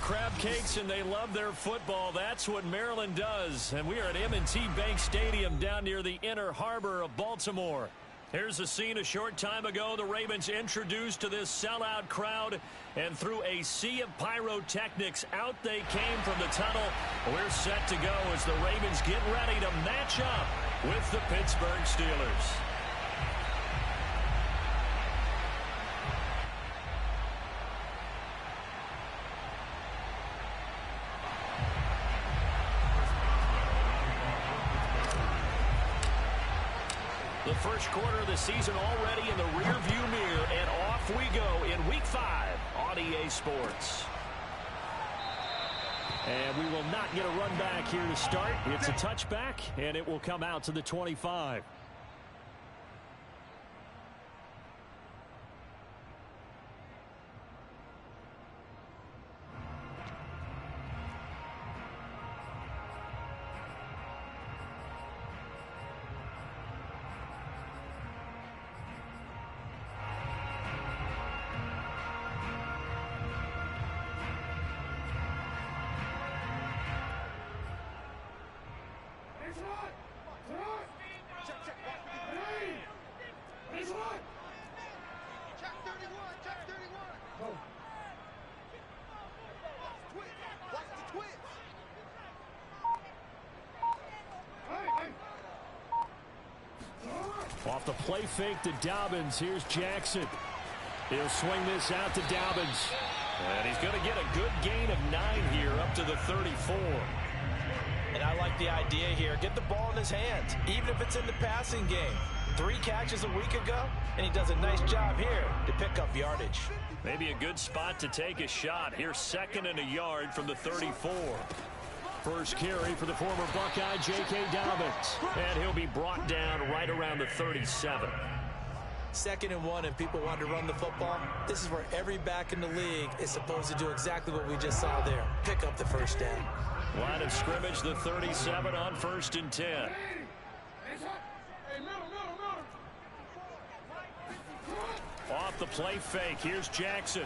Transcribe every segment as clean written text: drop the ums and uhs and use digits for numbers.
Crab cakes and they love their football. That's what Maryland does. And we are at M&T Bank Stadium down near the Inner Harbor of Baltimore. Here's the scene a short time ago. The Ravens introduced to this sellout crowd, and through a sea of pyrotechnics, out they came from the tunnel. We're set to go as the Ravens get ready to match up with the Pittsburgh Steelers. The first quarter of the season already in the rearview mirror, and off we go in Week 5 on EA Sports. And we will not get a run back here to start. It's a touchback, and it will come out to the 25. Off the play fake to Dobbins. Here's Jackson. He'll swing this out to Dobbins. And he's going to get a good gain of 9 here up to the 34. And I like the idea here. Get the ball in his hands, even if it's in the passing game. 3 catches a week ago, and he does a nice job here to pick up yardage. Maybe a good spot to take a shot. Here's 2nd and a yard from the 34. First carry for the former Buckeye, J.K. Dobbins. And he'll be brought down right around the 37. 2nd and 1, and people want to run the football. This is where every back in the league is supposed to do exactly what we just saw there. Pick up the first down. Line of scrimmage, the 37 on 1st and 10. Off the play fake, here's Jackson.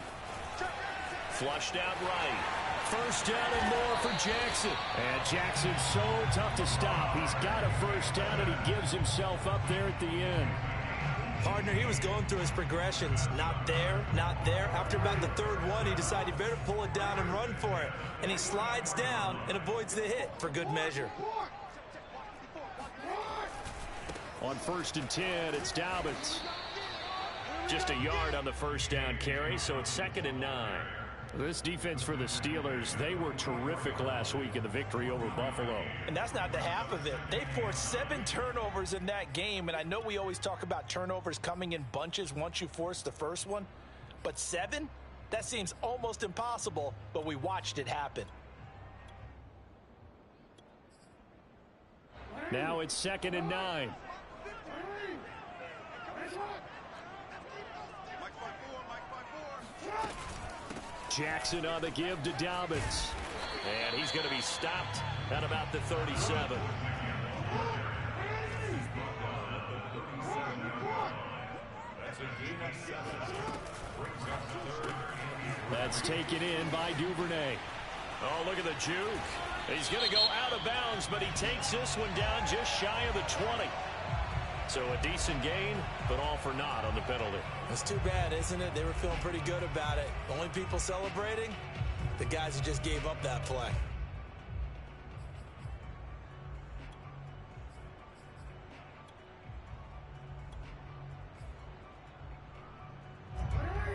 Flushed out right. First down and more for Jackson. And Jackson's so tough to stop. He's got a first down, and he gives himself up there at the end. Partner, he was going through his progressions. Not there, not there. After about the 3rd one, he decided he better pull it down and run for it. And he slides down and avoids the hit for good measure. On 1st and 10, it's Dobbins. Just a yard on the first down carry, so it's 2nd and 9. This defense for the Steelers, they were terrific last week in the victory over Buffalo. And that's not the half of it. They forced 7 turnovers in that game, and I know we always talk about turnovers coming in bunches once you force the first one. But 7? That seems almost impossible, but we watched it happen. Now it's 2nd and 9. Jackson on the give to Dobbins. And he's going to be stopped at about the 37. That's taken in by Duvernay. Oh, look at the juke. He's going to go out of bounds, but he takes this one down just shy of the 20. So a decent gain, but all for naught on the penalty. That's too bad, isn't it? They were feeling pretty good about it. Only people celebrating, the guys who just gave up that play.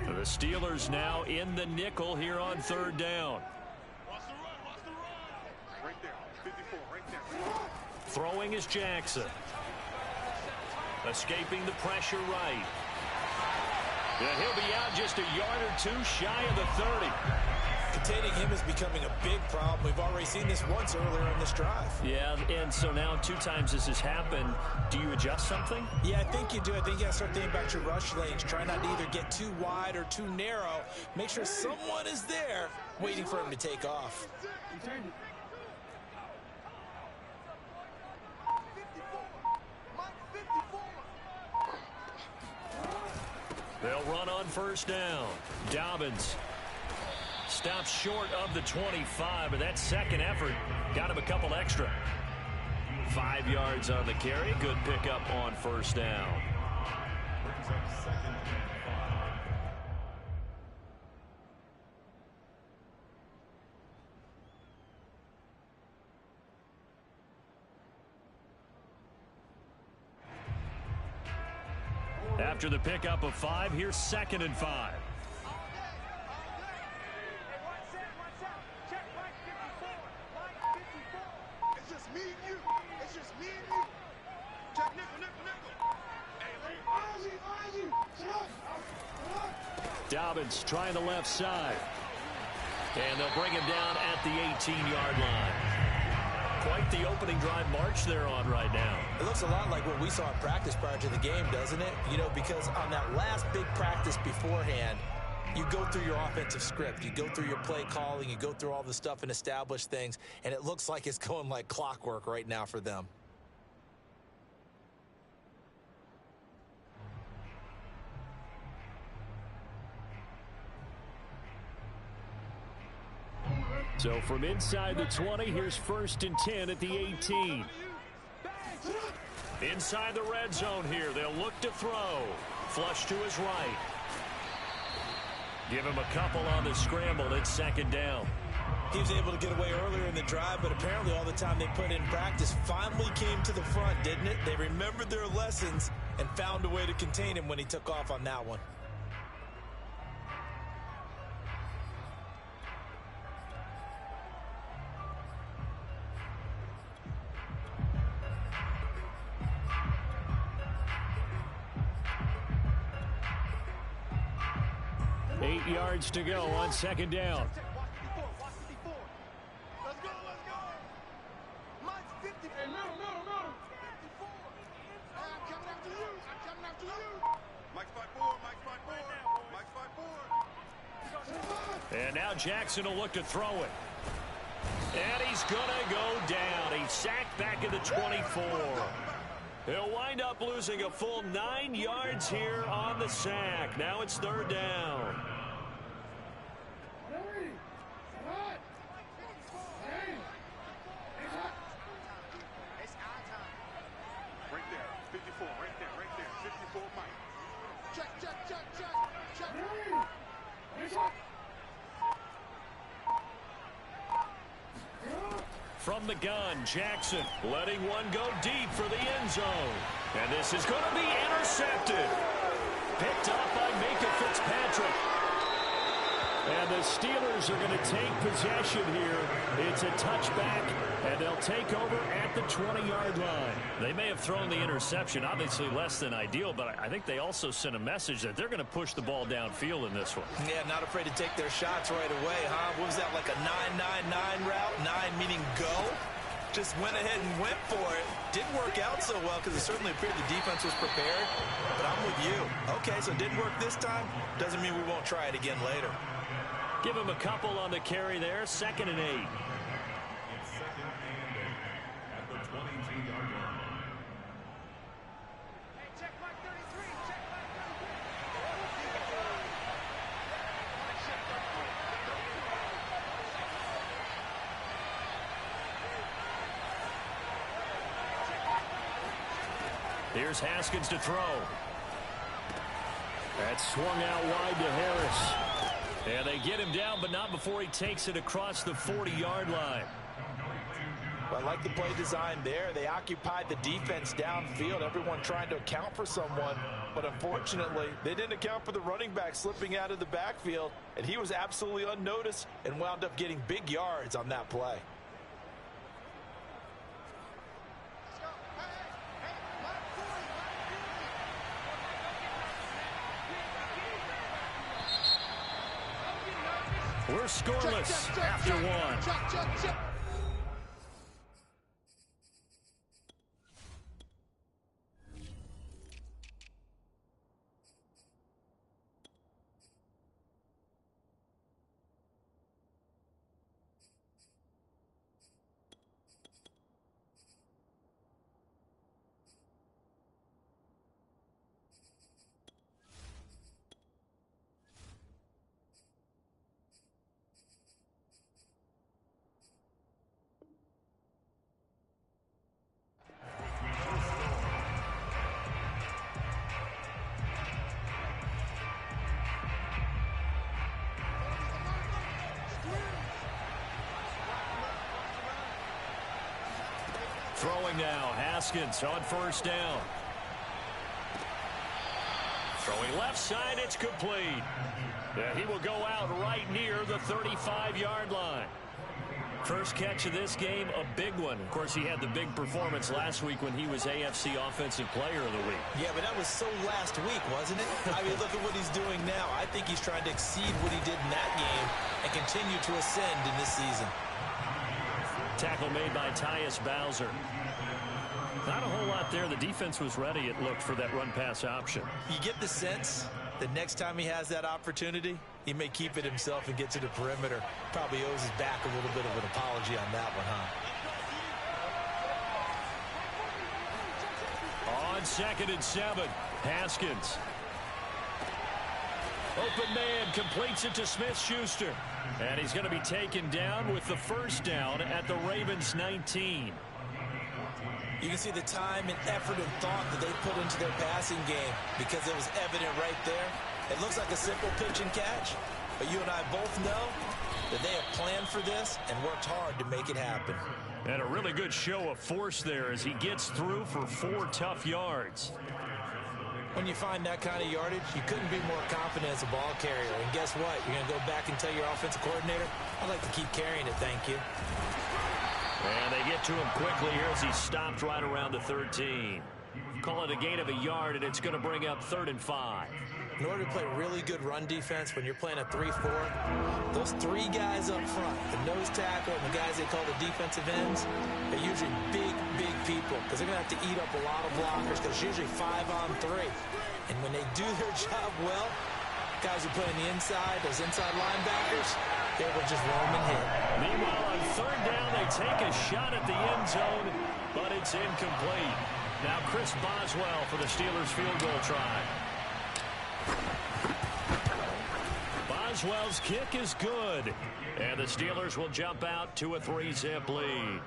The Steelers now in the nickel here on third down. Right there, 54, right there. Throwing is Jackson. Escaping the pressure right. Yeah, he'll be out just a yard or two shy of the 30. Containing him is becoming a big problem. We've already seen this once earlier in this drive. Yeah, and so now 2 times this has happened. Do you adjust something? Yeah, I think you do. I think you got to start thinking about your rush lanes. Try not to either get too wide or too narrow. Make sure someone is there waiting for him to take off. They'll run on first down. Dobbins stops short of the 25, but that second effort got him a couple extra. 5 yards on the carry. Good pickup on first down. After the pickup of 5, here's 2nd and 5. It's just me and you. It's just me and you. Check nickel. Hey, Dobbins trying the left side. And they'll bring him down at the 18-yard line. Quite the opening drive march they're on right now. It looks a lot like what we saw in practice prior to the game, doesn't it? You know, because on that last big practice beforehand, you go through your offensive script. You go through your play calling. You go through all the stuff and establish things. And it looks like it's going like clockwork right now for them. So from inside the 20, here's 1st and 10 at the 18. Inside the red zone here, they'll look to throw. Flush to his right. Give him a couple on the scramble. It's 2nd down. He was able to get away earlier in the drive, but apparently all the time they put in practice finally came to the front, didn't it? They remembered their lessons and found a way to contain him when he took off on that one. Yards to go on 2nd down. Let's go. Mike's 50. Hey, no. 54. I'm coming after you. Mike's 5'4". And now Jackson will look to throw it. And he's going to go down. He's sacked back at the 24. He'll wind up losing a full 9 yards here on the sack. Now it's 3rd down. Right there, 54. Right there, 54 Mike. Check. From the gun, Jackson letting one go deep for the end zone. And this is going to be intercepted. Picked up by Minkah Fitzpatrick. And the Steelers are going to take possession here. It's a touchback, and they'll take over at the 20-yard line. They may have thrown the interception, obviously less than ideal, but I think they also sent a message that they're going to push the ball downfield in this one. Yeah, not afraid to take their shots right away, huh? What was that, like a 9-9-9 route? 9 meaning go? Just went ahead and went for it. Didn't work out so well because it certainly appeared the defense was prepared. But I'm with you. Okay, so it didn't work this time. Doesn't mean we won't try it again later. Give him a couple on the carry there. 2nd and 8. Here's Haskins to throw. That's swung out wide to Harris. And they get him down, but not before he takes it across the 40-yard line. Well, I like the play design there. They occupied the defense downfield, everyone trying to account for someone. But unfortunately, they didn't account for the running back slipping out of the backfield, and he was absolutely unnoticed and wound up getting big yards on that play. We're scoreless after one. Throwing now, Haskins on first down. Throwing left side, it's complete. Yeah, he will go out right near the 35-yard line. First catch of this game, a big one. Of course, he had the big performance last week when he was AFC Offensive Player of the Week. Yeah, but that was so last week, wasn't it? I mean, look at what he's doing now. I think he's trying to exceed what he did in that game and continue to ascend in this season. Tackle made by Tyus Bowser. Not a whole lot there. The defense was ready, it looked, for that run-pass option. You get the sense that next time he has that opportunity, he may keep it himself and get to the perimeter. Probably owes his back a little bit of an apology on that one, huh? On 2nd and 7, Haskins. Open man completes it to Smith-Schuster. And he's going to be taken down with the first down at the Ravens 19. You can see the time and effort and thought that they put into their passing game because it was evident right there. It looks like a simple pitch and catch, but you and I both know that they have planned for this and worked hard to make it happen. And a really good show of force there as he gets through for 4 tough yards. When you find that kind of yardage, you couldn't be more confident as a ball carrier. And guess what? You're going to go back and tell your offensive coordinator, I'd like to keep carrying it, thank you. And they get to him quickly here as he stopped right around the 13. Call it a gain of a yard, and it's going to bring up 3rd and 5. In order to play really good run defense when you're playing a 3-4, those 3 guys up front, the nose tackle and the guys they call the defensive ends, are usually big people because they're going to have to eat up a lot of blockers because it's usually 5-on-3. And when they do their job well, guys who play on the inside, those inside linebackers, they will just roam and hit. Meanwhile, on 3rd down, they take a shot at the end zone, but it's incomplete. Now Chris Boswell for the Steelers field goal try. Boswell's kick is good, and the Steelers will jump out to a 3-zip lead.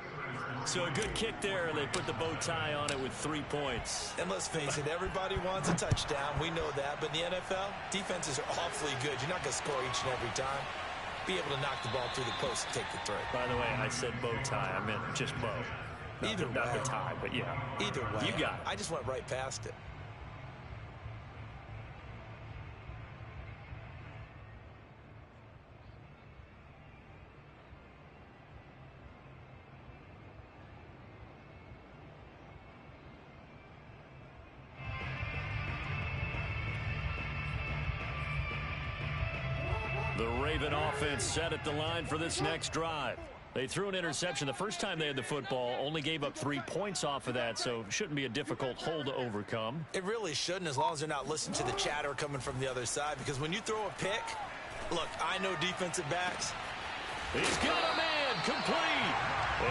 So a good kick there, and they put the bow tie on it with 3 points. And let's face it, everybody wants a touchdown. We know that. But in the NFL, defenses are awfully good. You're not going to score each and every time. Be able to knock the ball through the post and take the throw. By the way, I said bow tie. I meant just bow. Not the tie, but yeah. Either way. You got it. I just went right past it. The Raven offense set at the line for this next drive. They threw an interception the first time they had the football, only gave up 3 points off of that, so shouldn't be a difficult hole to overcome. It really shouldn't, as long as they're not listening to the chatter coming from the other side, because when you throw a pick, look, I know defensive backs. He's got a man, complete.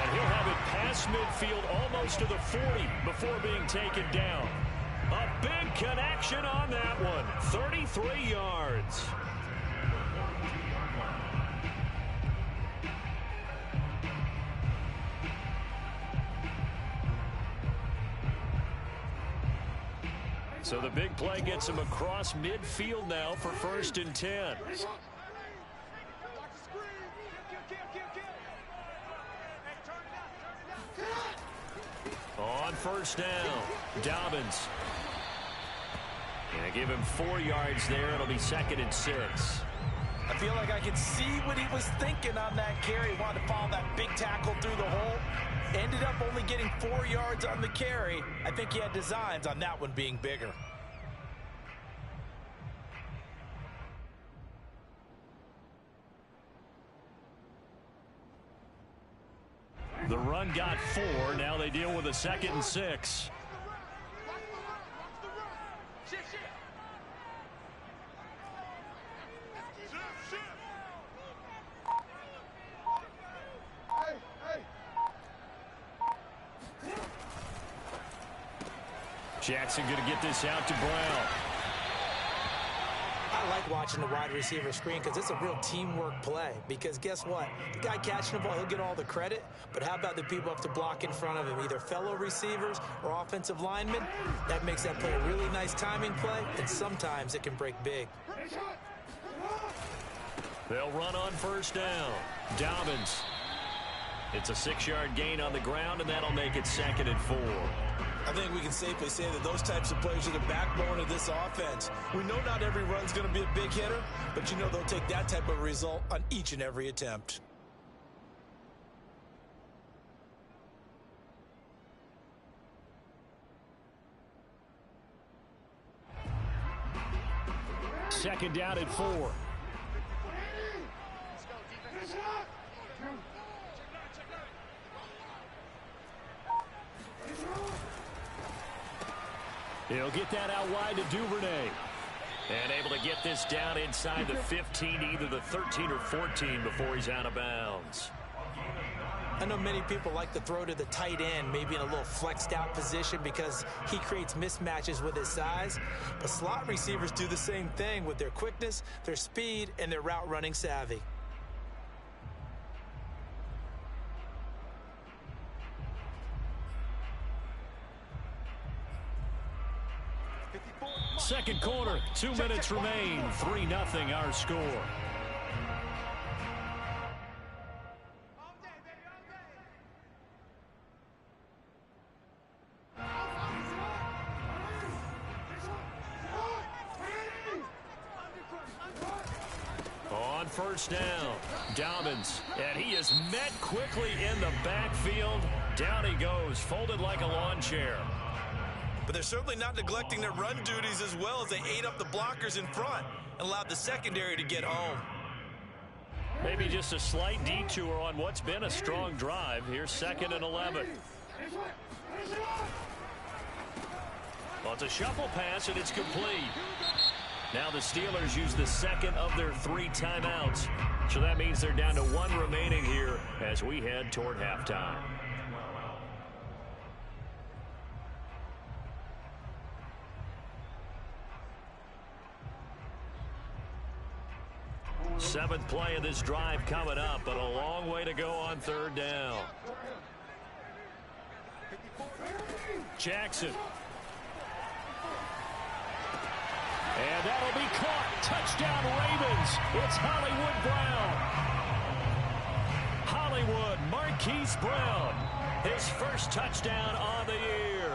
And he'll have it past midfield almost to the 40 before being taken down. A big connection on that one, 33 yards. So the big play gets him across midfield now for 1st and 10. On 1st down, Dobbins. And give him 4 yards there. It'll be 2nd and 6. I feel like I can see what he was thinking on that carry. Wanted to follow that big tackle through the hole. Ended up only getting 4 yards on the carry. I think he had designs on that one being bigger. The run got 4. Now they deal with a 2nd and 6. Jackson going to get this out to Brown. I like watching the wide receiver screen because it's a real teamwork play. Because guess what? The guy catching the ball, he'll get all the credit. But how about the people up to block in front of him, either fellow receivers or offensive linemen? That makes that play a really nice timing play, and sometimes it can break big. They'll run on 1st down. Dobbins. It's a 6-yard gain on the ground, and that'll make it 2nd and 4. I think we can safely say that those types of plays are the backbone of this offense. We know not every run's going to be a big hitter, but you know they'll take that type of result on each and every attempt. Second down and 4. He'll get that out wide to Duvernay. And able to get this down inside the 15, either the 13 or 14 before he's out of bounds. I know many people like to throw to the tight end, maybe in a little flexed out position because he creates mismatches with his size. But slot receivers do the same thing with their quickness, their speed, and their route running savvy. Second quarter, 2 minutes remain. 3-0 our score. On 1st down, Dobbins, and he is met quickly in the backfield. Down he goes, folded like a lawn chair. But they're certainly not neglecting their run duties as well as they ate up the blockers in front and allowed the secondary to get home. Maybe just a slight detour on what's been a strong drive. Here's 2nd and 11. Well, it's a shuffle pass, and it's complete. Now the Steelers use the 2nd of their 3 timeouts. So that means they're down to 1 remaining here as we head toward halftime. Seventh play of this drive coming up, but a long way to go on 3rd down. Jackson. And that'll be caught. Touchdown Ravens. It's Hollywood Brown. Hollywood Marquise Brown. His first touchdown on the year.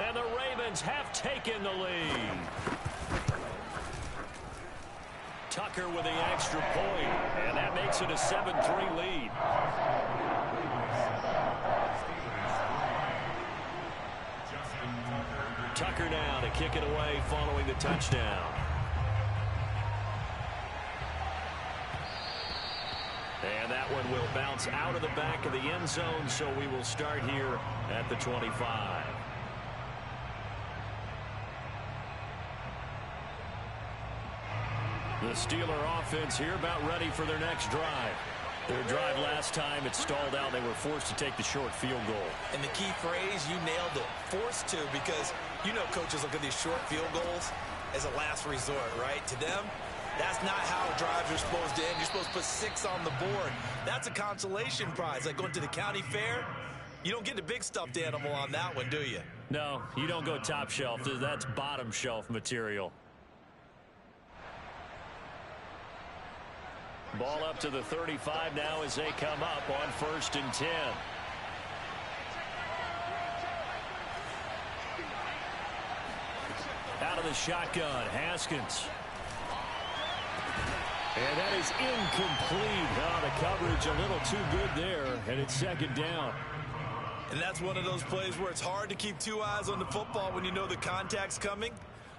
And the Ravens have taken the lead. Tucker with the extra point, and that makes it a 7-3 lead. Tucker now to kick it away following the touchdown. And that one will bounce out of the back of the end zone, so we will start here at the 25. The Steeler offense here about ready for their next drive. Their drive last time, it stalled out. They were forced to take the short field goal. And the key phrase, you nailed it, forced to, because you know coaches look at these short field goals as a last resort, right? To them, that's not how drives are supposed to end. You're supposed to put 6 on the board. That's a consolation prize. Like going to the county fair, you don't get the big stuffed animal on that one, do you? No, you don't go top shelf. That's bottom shelf material. Ball up to the 35 now as they come up on 1st and 10. Out of the shotgun, Haskins. And that is incomplete. Oh, the coverage a little too good there, and it's 2nd down. And that's one of those plays where it's hard to keep 2 eyes on the football when you know the contact's coming,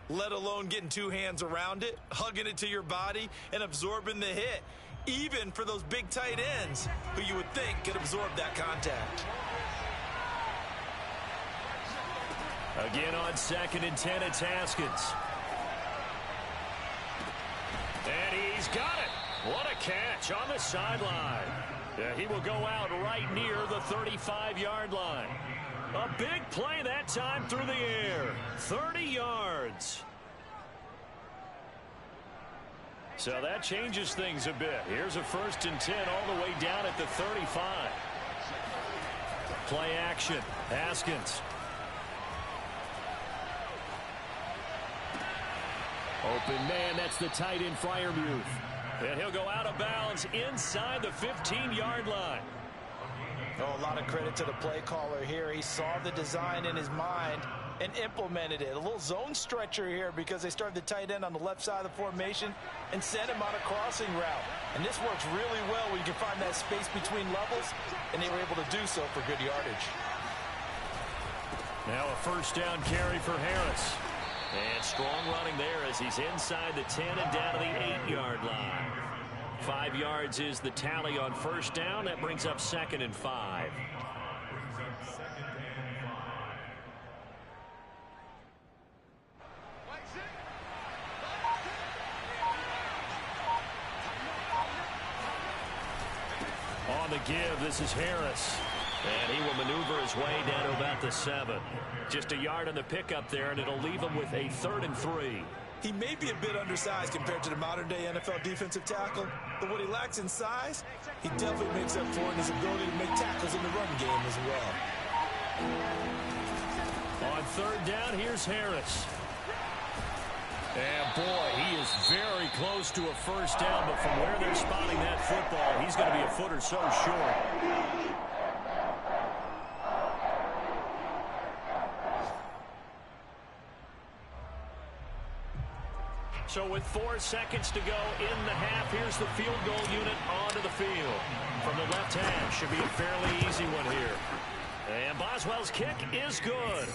let alone getting 2 hands around it, hugging it to your body, and absorbing the hit, even for those big tight ends who you would think could absorb that contact. Again on 2nd and 10, it's Haskins. And he's got it. What a catch on the sideline. Yeah, he will go out right near the 35-yard line. A big play that time through the air. 30 yards. So that changes things a bit. Here's a 1st and 10 all the way down at the 35. Play action. Haskins. Open man, that's the tight end Freiermuth. And he'll go out of bounds inside the 15-yard line. Oh, a lot of credit to the play caller here. He saw the design in his mind and implemented it. A little zone stretcher here because they started the tight end on the left side of the formation and sent him on a crossing route. And this works really well when you can find that space between levels, and they were able to do so for good yardage. Now a 1st down carry for Harris. And strong running there as he's inside the 10 and down to the 8-yard line. 5 yards is the tally on 1st down. That brings up 2nd and 5. On the give, this is Harris. And he will maneuver his way down to about the 7. Just a yard on the pickup there, and it'll leave him with a 3rd and 3. He may be a bit undersized compared to the modern-day NFL defensive tackle, but what he lacks in size, he definitely makes up for in his ability to make tackles in the run game as well. On 3rd down, here's Harris. And, boy, he is very close to a 1st down, but from where they're spotting that football, he's going to be a foot or so short. So with 4 seconds to go in the half, here's the field goal unit onto the field. From the left half, should be a fairly easy one here. And Boswell's kick is good.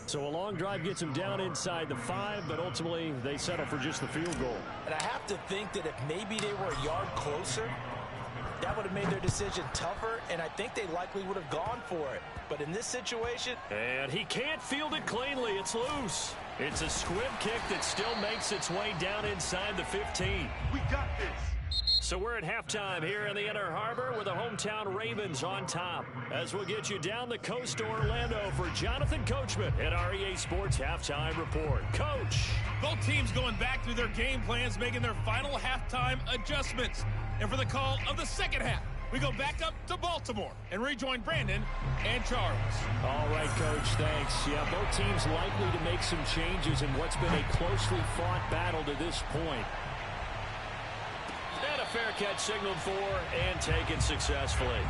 So a long drive gets him down inside the 5, but ultimately they settle for just the field goal. And I have to think that if maybe they were a yard closer, that would have made their decision tougher, and I think they likely would have gone for it. But in this situation... And he can't field it cleanly. It's loose. It's a squib kick that still makes its way down inside the 15. We got this. So we're at halftime here in the Inner Harbor with the hometown Ravens on top. As we'll get you down the coast to Orlando for Jonathan Coachman at our EA Sports Halftime Report. Coach. Both teams going back through their game plans, making their final halftime adjustments. And for the call of the second half, we go back up to Baltimore and rejoin Brandon and Charles. All right, Coach, thanks. Yeah, both teams likely to make some changes in what's been a closely fought battle to this point. And a fair catch signaled for and taken successfully.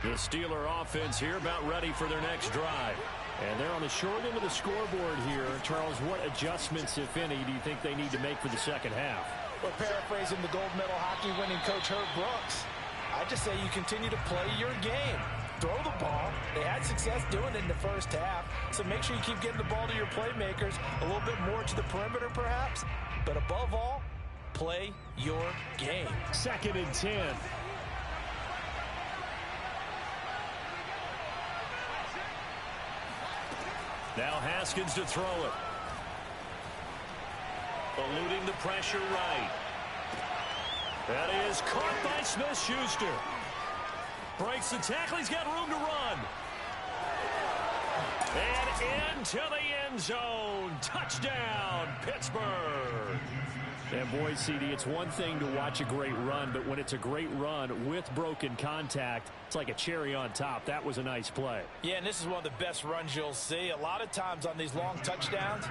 The Steeler offense here about ready for their next drive. And they're on the short end of the scoreboard here. Charles, what adjustments, if any, do you think they need to make for the second half? Well, paraphrasing the gold medal hockey winning coach Herb Brooks, I just say you continue to play your game. Throw the ball. They had success doing it in the first half, so make sure you keep getting the ball to your playmakers, a little bit more to the perimeter perhaps, but above all, play your game. 2nd and 10. Now Haskins to throw it. Eluding the pressure right. That is caught by Smith-Schuster. Breaks the tackle. He's got room to run. And into the end zone. Touchdown, Pittsburgh. And boy, CD, it's one thing to watch a great run, but when it's a great run with broken contact, it's like a cherry on top. That was a nice play. Yeah, and this is one of the best runs you'll see. A lot of times on these long touchdowns,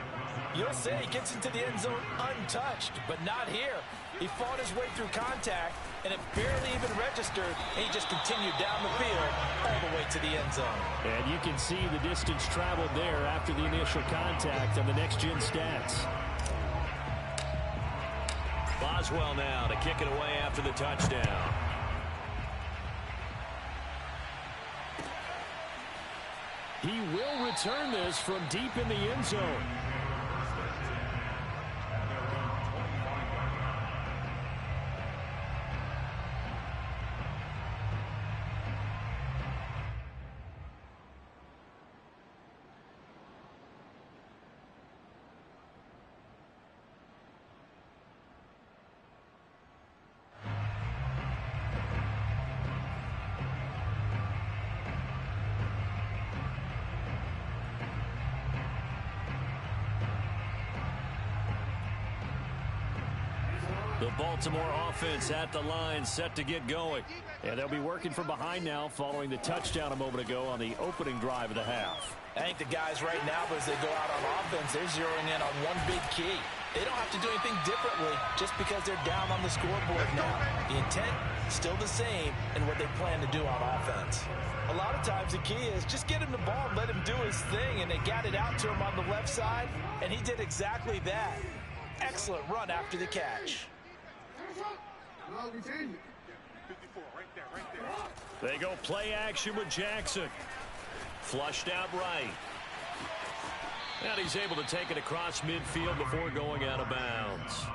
you'll say he gets into the end zone untouched, but not here. He fought his way through contact, and it barely even registered, and he just continued down the field all the way to the end zone. And you can see the distance traveled there after the initial contact on the next-gen stats. Boswell now to kick it away after the touchdown. He will return this from deep in the end zone. The Baltimore offense at the line, set to get going. And they'll be working from behind now following the touchdown a moment ago on the opening drive of the half. I think the guys right now, as they go out on offense, they're zeroing in on one big key. They don't have to do anything differently just because they're down on the scoreboard now. The intent still the same in what they plan to do on offense. A lot of times the key is just get him the ball and let him do his thing, and they got it out to him on the left side, and he did exactly that. Excellent run after the catch. 54, right there. They go play action with Jackson. Flushed out right. And he's able to take it across midfield before going out of bounds.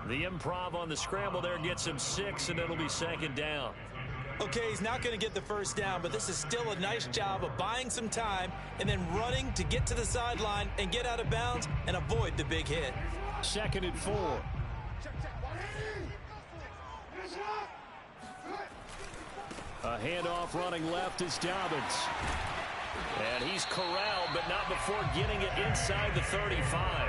The improv on the scramble there gets him 6, and it'll be second down. Okay, he's not going to get the first down, but this is still a nice job of buying some time and then running to get to the sideline and get out of bounds and avoid the big hit. 2nd and 4. A handoff running left is Dobbins. And he's corralled, but not before getting it inside the 35.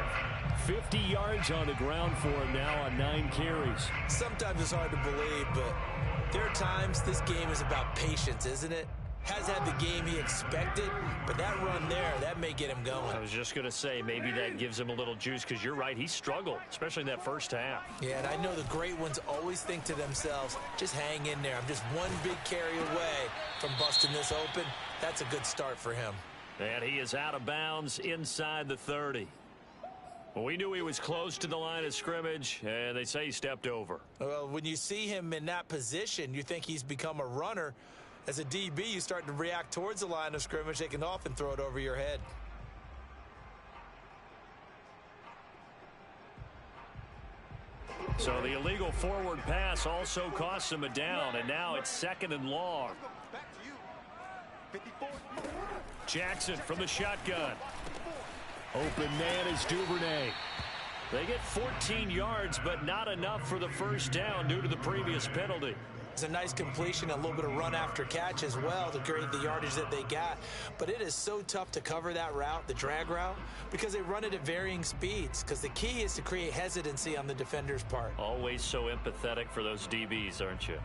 50 yards on the ground for him now on 9 carries. Sometimes it's hard to believe, but there are times this game is about patience, isn't it? Has had the game he expected, but that run there, that may get him going. I was just going to say, maybe that gives him a little juice, because you're right, he struggled, especially in that first half. Yeah, and I know the great ones always think to themselves, just hang in there. I'm just one big carry away from busting this open. That's a good start for him. And he is out of bounds inside the 30. Well, we knew he was close to the line of scrimmage, and they say he stepped over. Well, when you see him in that position, you think he's become a runner. As a DB, you start to react towards the line of scrimmage. They can often throw it over your head. So the illegal forward pass also costs him a down, and now it's 2nd and long. Jackson from the shotgun. Open man is Duvernay. They get 14 yards, but not enough for the first down due to the previous penalty. It's a nice completion, a little bit of run after catch as well to create the yardage that they got. But it is so tough to cover that route, the drag route, because they run it at varying speeds. Because the key is to create hesitancy on the defender's part. Always so empathetic for those DBs, aren't you?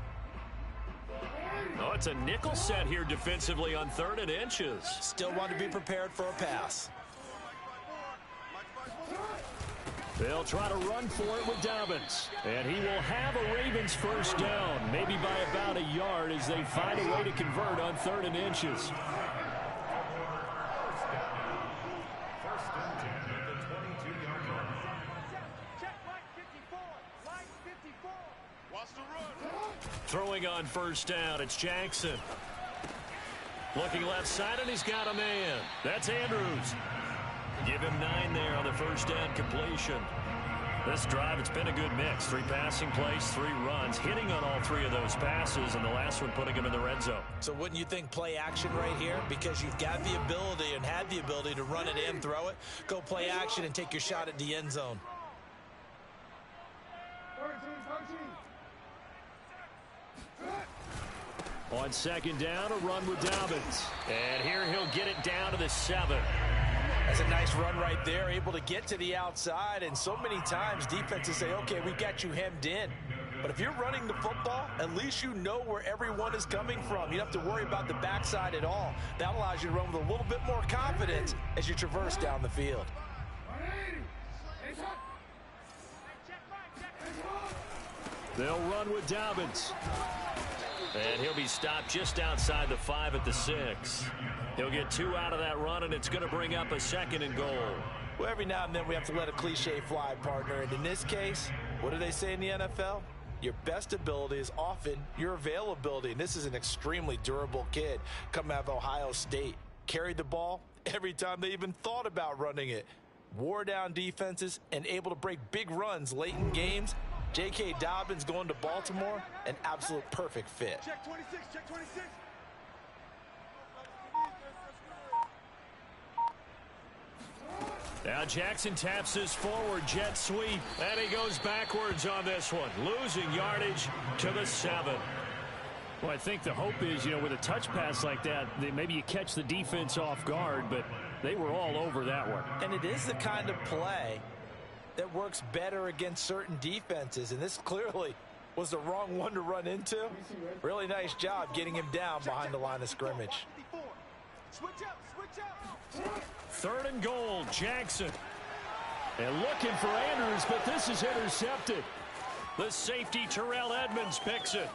Oh, it's a nickel set here defensively on 3rd and inches. Still want to be prepared for a pass. They'll try to run for it with Dobbins. And he will have a Ravens first down, maybe by about a yard as they find a way to convert on 3rd and inches. Throwing on first down, it's Jackson. Looking left side, and he's got a man. That's Andrews. Give him 9 there on the first down completion. This drive, it's been a good mix. 3 passing plays, 3 runs, hitting on all 3 of those passes, and the last one putting him in the red zone. So wouldn't you think play action right here? Because you've got the ability and had the ability to run it in, throw it, go play action and take your shot at the end zone. On 2nd down, a run with Dobbins. And here he'll get it down to the 7. That's a nice run right there, able to get to the outside, and so many times defenses say, okay, we got you hemmed in. But if you're running the football, at least you know where everyone is coming from. You don't have to worry about the backside at all. That allows you to run with a little bit more confidence as you traverse down the field. They'll run with Dobbins. And he'll be stopped just outside the 5 at the 6. He'll get 2 out of that run, and it's going to bring up a 2nd and goal. Well, every now and then we have to let a cliche fly, partner. And in this case, what do they say in the NFL? Your best ability is often your availability. And this is an extremely durable kid coming out of Ohio State. Carried the ball every time they even thought about running it. Wore down defenses and able to break big runs late in games. J.K. Dobbins going to Baltimore, an absolute perfect fit. Check 26, check 26. Now Jackson taps his forward jet sweep, and he goes backwards on this one, losing yardage to the 7. Well, I think the hope is, with a touch pass like that, maybe you catch the defense off guard, but they were all over that one. And it is the kind of play that works better against certain defenses, and this clearly was the wrong one to run into. Really nice job getting him down behind the line of scrimmage. Switch out. 3rd and goal, Jackson. And looking for Andrews, but this is intercepted. The safety, Terrell Edmonds, picks it.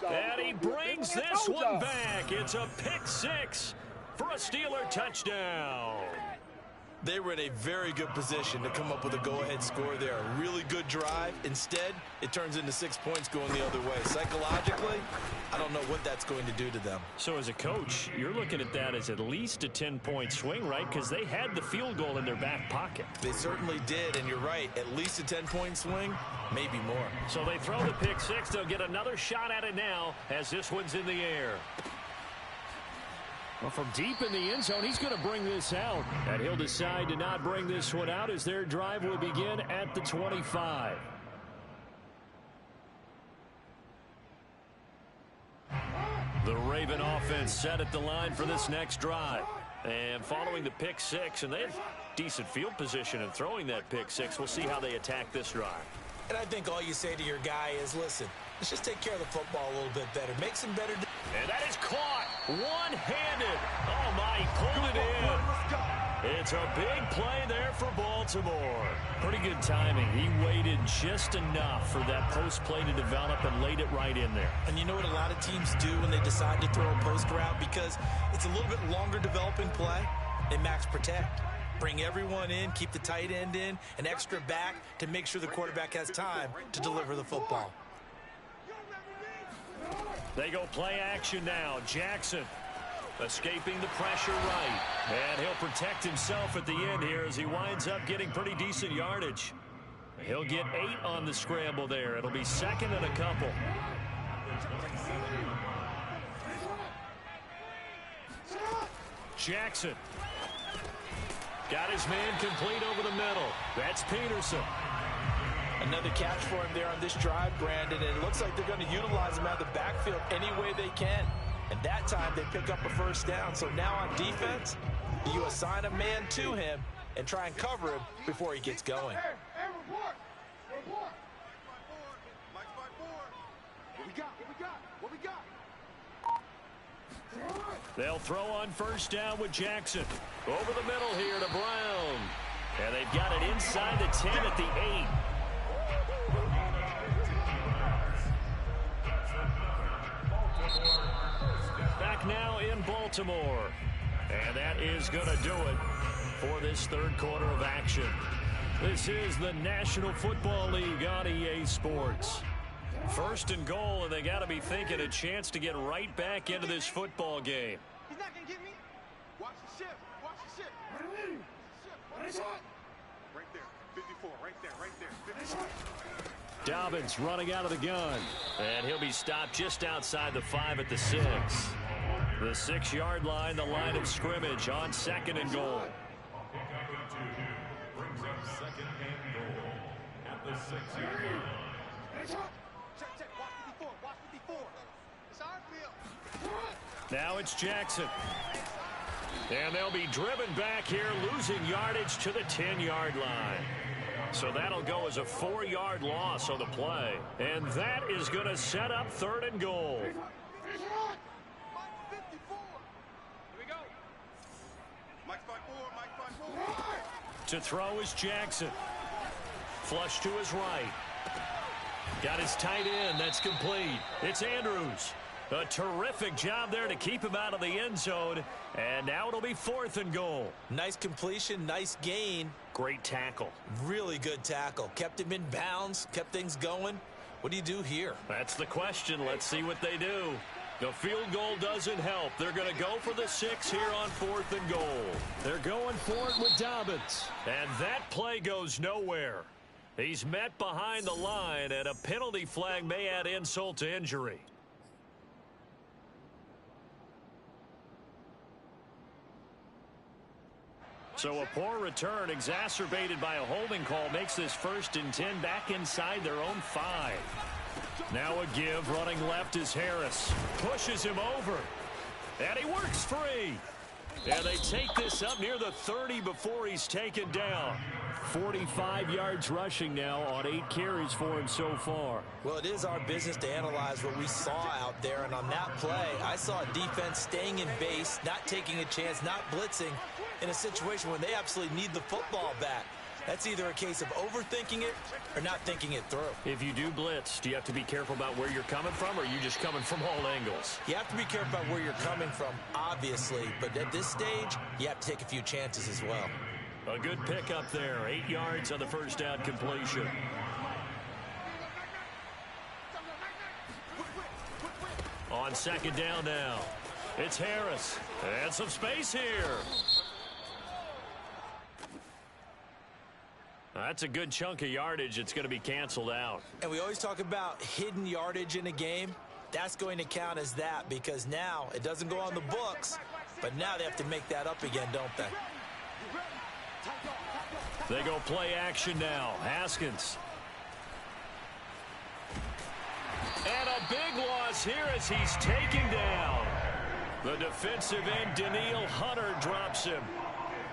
And he brings this one back. It's a pick 6 for a Steeler touchdown. They were in a very good position to come up with a go-ahead score there. A really good drive. Instead, it turns into 6 points going the other way. Psychologically, I don't know what that's going to do to them. So as a coach, you're looking at that as at least a 10-point swing, right? Because they had the field goal in their back pocket. They certainly did, and you're right. At least a 10-point swing, maybe more. So they throw the pick 6. They'll get another shot at it now as this one's in the air. Well, from deep in the end zone, he's going to bring this out. And he'll decide to not bring this one out as their drive will begin at the 25. The Raven offense set at the line for this next drive. And following the pick 6, and they have decent field position in throwing that pick 6. We'll see how they attack this drive. And I think all you say to your guy is, listen, let's just take care of the football a little bit better. Make some better. And that is caught one-handed. Oh, my, he pulled it in. It's a big play there for Baltimore. Pretty good timing. He waited just enough for that post play to develop and laid it right in there. And you know what a lot of teams do when they decide to throw a post route? Because it's a little bit longer developing play. They max protect. Bring everyone in, keep the tight end in, an extra back to make sure the quarterback has time to deliver the football. They go play action now. Jackson escaping the pressure right. And he'll protect himself at the end here as he winds up getting pretty decent yardage. He'll get 8 on the scramble there. It'll be 2nd and a couple. Jackson. Got his man complete over the middle. That's Peterson. Another catch for him there on this drive, Brandon, and it looks like they're going to utilize him out of the backfield any way they can. And that time they pick up a first down. So now on defense, you assign a man to him and try and cover him before he gets going. They'll throw on first down with Jackson. Over the middle here to Brown. And they've got it inside the 10 at the 8. Back now in Baltimore. And that is going to do it for this third quarter of action. This is the National Football League on EA Sports. 1st and goal, and they got to be thinking a chance to get right back into this football game. He's not going to get me. Watch the ship. Watch the ship. Right there. 54. Right there. 54. Dobbins running out of the gun. And he'll be stopped just outside the 5 at the 6. The 6-yard line, the line of scrimmage on 2nd and goal. Brings up 2nd and goal at the 6-yard line. Check. Watch 54. Watch 54. Now it's Jackson. And they'll be driven back here, losing yardage to the 10-yard line. So that'll go as a 4-yard loss on the play. And that is going to set up 3rd and goal. To throw is Jackson. Flush to his right. Got his tight end. That's complete. It's Andrews. A terrific job there to keep him out of the end zone. And now it'll be 4th and goal. Nice completion, nice gain. Great tackle. Really good tackle. Kept him in bounds, kept things going. What do you do here? That's the question. Let's see what they do. The field goal doesn't help. They're going to go for the 6 here on 4th and goal. They're going for it with Dobbins. And that play goes nowhere. He's met behind the line, and a penalty flag may add insult to injury. So a poor return exacerbated by a holding call makes this 1st and 10 back inside their own 5. Now a give. Running left is Harris. Pushes him over. And he works free. And they take this up near the 30 before he's taken down. 45 yards rushing now on 8 carries for him so far. Well, it is our business to analyze what we saw out there. And on that play, I saw a defense staying in base, not taking a chance, not blitzing in a situation where they absolutely need the football back. That's either a case of overthinking it or not thinking it through. If you do blitz, do you have to be careful about where you're coming from, or are you just coming from all angles? You have to be careful about where you're coming from, obviously. But at this stage, you have to take a few chances as well. A good pickup there. 8 yards on the first down completion. On 2nd down now. It's Harris. And some space here. That's a good chunk of yardage. It's going to be canceled out. And we always talk about hidden yardage in a game. That's going to count as that, because now it doesn't go on the books, but now they have to make that up again, don't they? They go play action now. Haskins. And a big loss here as he's taken down. The defensive end, Danielle Hunter, drops him.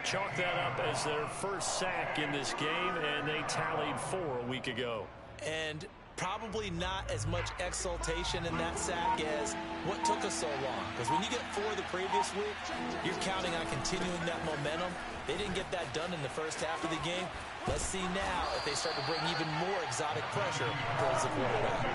Chalk that up as their first sack in this game, and they tallied 4 a week ago. And probably not as much exultation in that sack as what took us so long. Because when you get 4 the previous week, you're counting on continuing that momentum. They didn't get that done in the first half of the game. Let's see now if they start to bring even more exotic pressure towards the quarterback.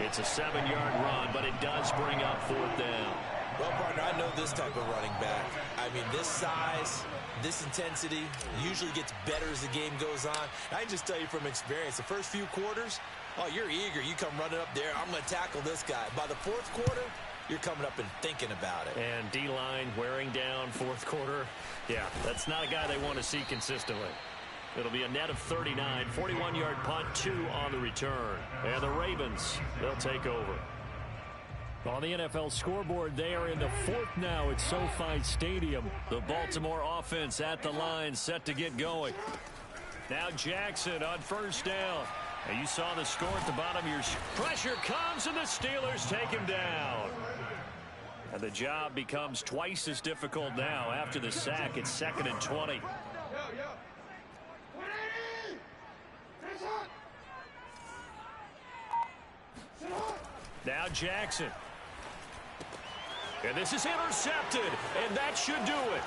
It's a 7-yard run, but it does bring up 4th down. Well, partner, I know this type of running back. I mean, this size, this intensity usually gets better as the game goes on. I can just tell you from experience, the first few quarters, oh, you're eager. You come running up there, I'm going to tackle this guy. By the 4th quarter, you're coming up and thinking about it. And D-line wearing down 4th quarter. Yeah, that's not a guy they want to see consistently. It'll be a net of 39, 41-yard punt, 2 on the return. And the Ravens, they'll take over. On the NFL scoreboard, they are in the 4th now at SoFi Stadium. The Baltimore offense at the line, set to get going. Now Jackson on 1st down. And you saw the score at the bottom. Your pressure comes, and the Steelers take him down. And the job becomes twice as difficult now after the sack. It's 2nd and 20. Now Jackson. And this is intercepted, and that should do it.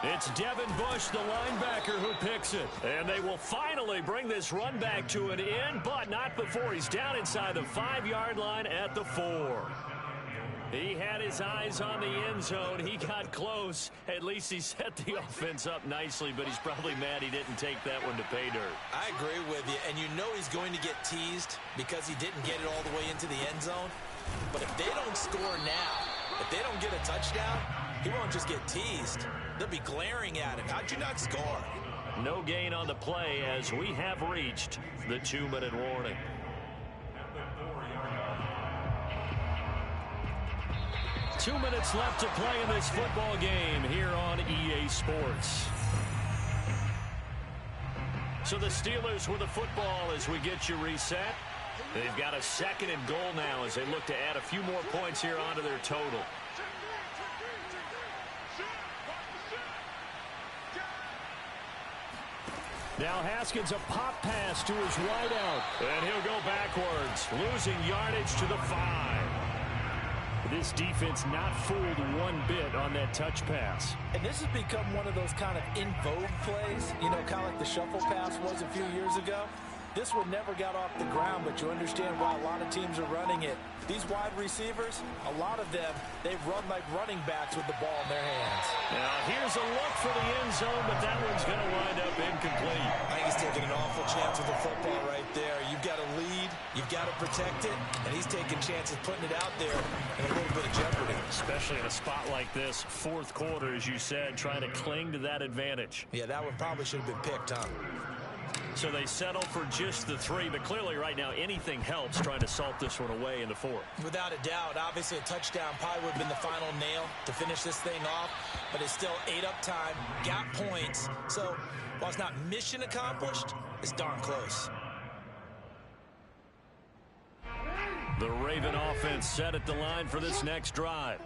It's Devin Bush, the linebacker, who picks it. And they will finally bring this run back to an end, but not before he's down inside the 5-yard line at the 4. He had his eyes on the end zone. He got close. At least he set the offense up nicely, but he's probably mad he didn't take that one to pay dirt. I agree with you, and you know he's going to get teased because he didn't get it all the way into the end zone. But if they don't score now, if they don't get a touchdown, he won't just get teased. They'll be glaring at him. How'd you not score? No gain on the play as we have reached the 2-minute warning. 2 minutes left to play in this football game here on EA Sports. So the Steelers with the football as we get you reset. They've got a 2nd and goal now as they look to add a few more points here onto their total. Now Haskins, a pop pass to his wideout. And he'll go backwards, losing yardage to the 5. This defense not fooled one bit on that touch pass. And this has become one of those kind of in vogue plays, you know, kind of like the shuffle pass was a few years ago. This one never got off the ground, but you understand why a lot of teams are running it. These wide receivers, a lot of them, they run like running backs with the ball in their hands. Now here's a look for the end zone, but that one's going to wind up incomplete. I think he's taking an awful chance with the football right there. You've got to lead, you've got to protect it, and he's taking chances putting it out there in a little bit of jeopardy. Especially in a spot like this, fourth quarter, as you said, trying to cling to that advantage. Yeah, that one probably should have been picked, huh? So they settle for just the 3, but clearly right now anything helps trying to salt this one away in the 4th. Without a doubt, obviously a touchdown probably would have been the final nail to finish this thing off, but it's still 8 up time, got points. So while it's not mission accomplished, it's darn close. The Raven offense set at the line for this next drive.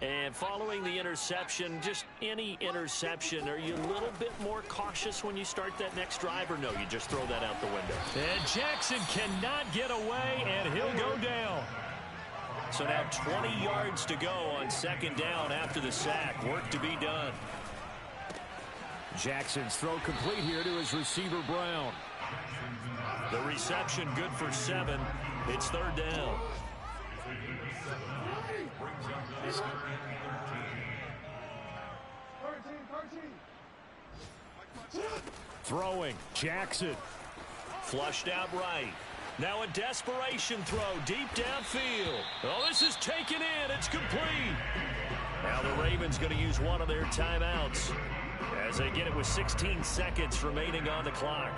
And following the interception, just any interception, are you a little bit more cautious when you start that next drive, or no, you just throw that out the window? And Jackson cannot get away, and he'll go down. So now 20 yards to go on second down after the sack. Work to be done. Jackson's throw complete here to his receiver, Brown. The reception good for 7. It's third down. Throwing, Jackson. Flushed out right. Now a desperation throw deep downfield. Oh, this is taken in. It's complete. Now the Ravens going to use one of their timeouts as they get it with 16 seconds remaining on the clock.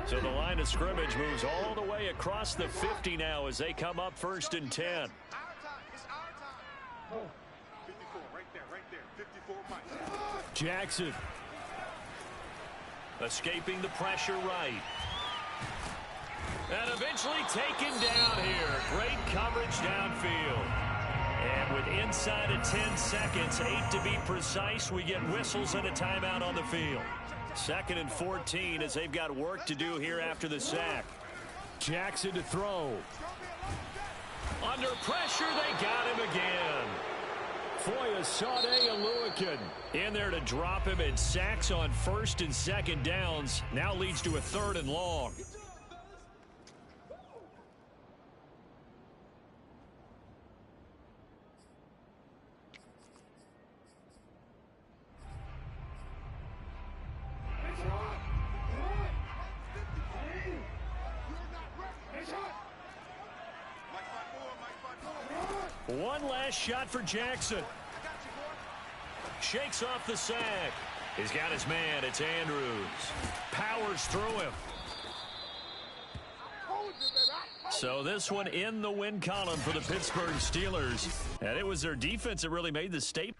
So the line of scrimmage moves all the way across the 50 now as they come up 1st and 10. It's our time. 54, right there. 54 Mike. Jackson. Escaping the pressure right. And eventually taken down here. Great coverage downfield. And with inside of 10 seconds, 8 to be precise, we get whistles and a timeout on the field. 2nd and 14 as they've got work to do here after the sack. Jackson to throw. Under pressure, they got him again. Foyesade Oluokun in there to drop him, and sacks on 1st and 2nd downs. Now leads to a 3rd and long. One last shot for Jackson. Shakes off the sack. He's got his man. It's Andrews. Powers through him. So this one in the win column for the Pittsburgh Steelers. And it was their defense that really made the statement.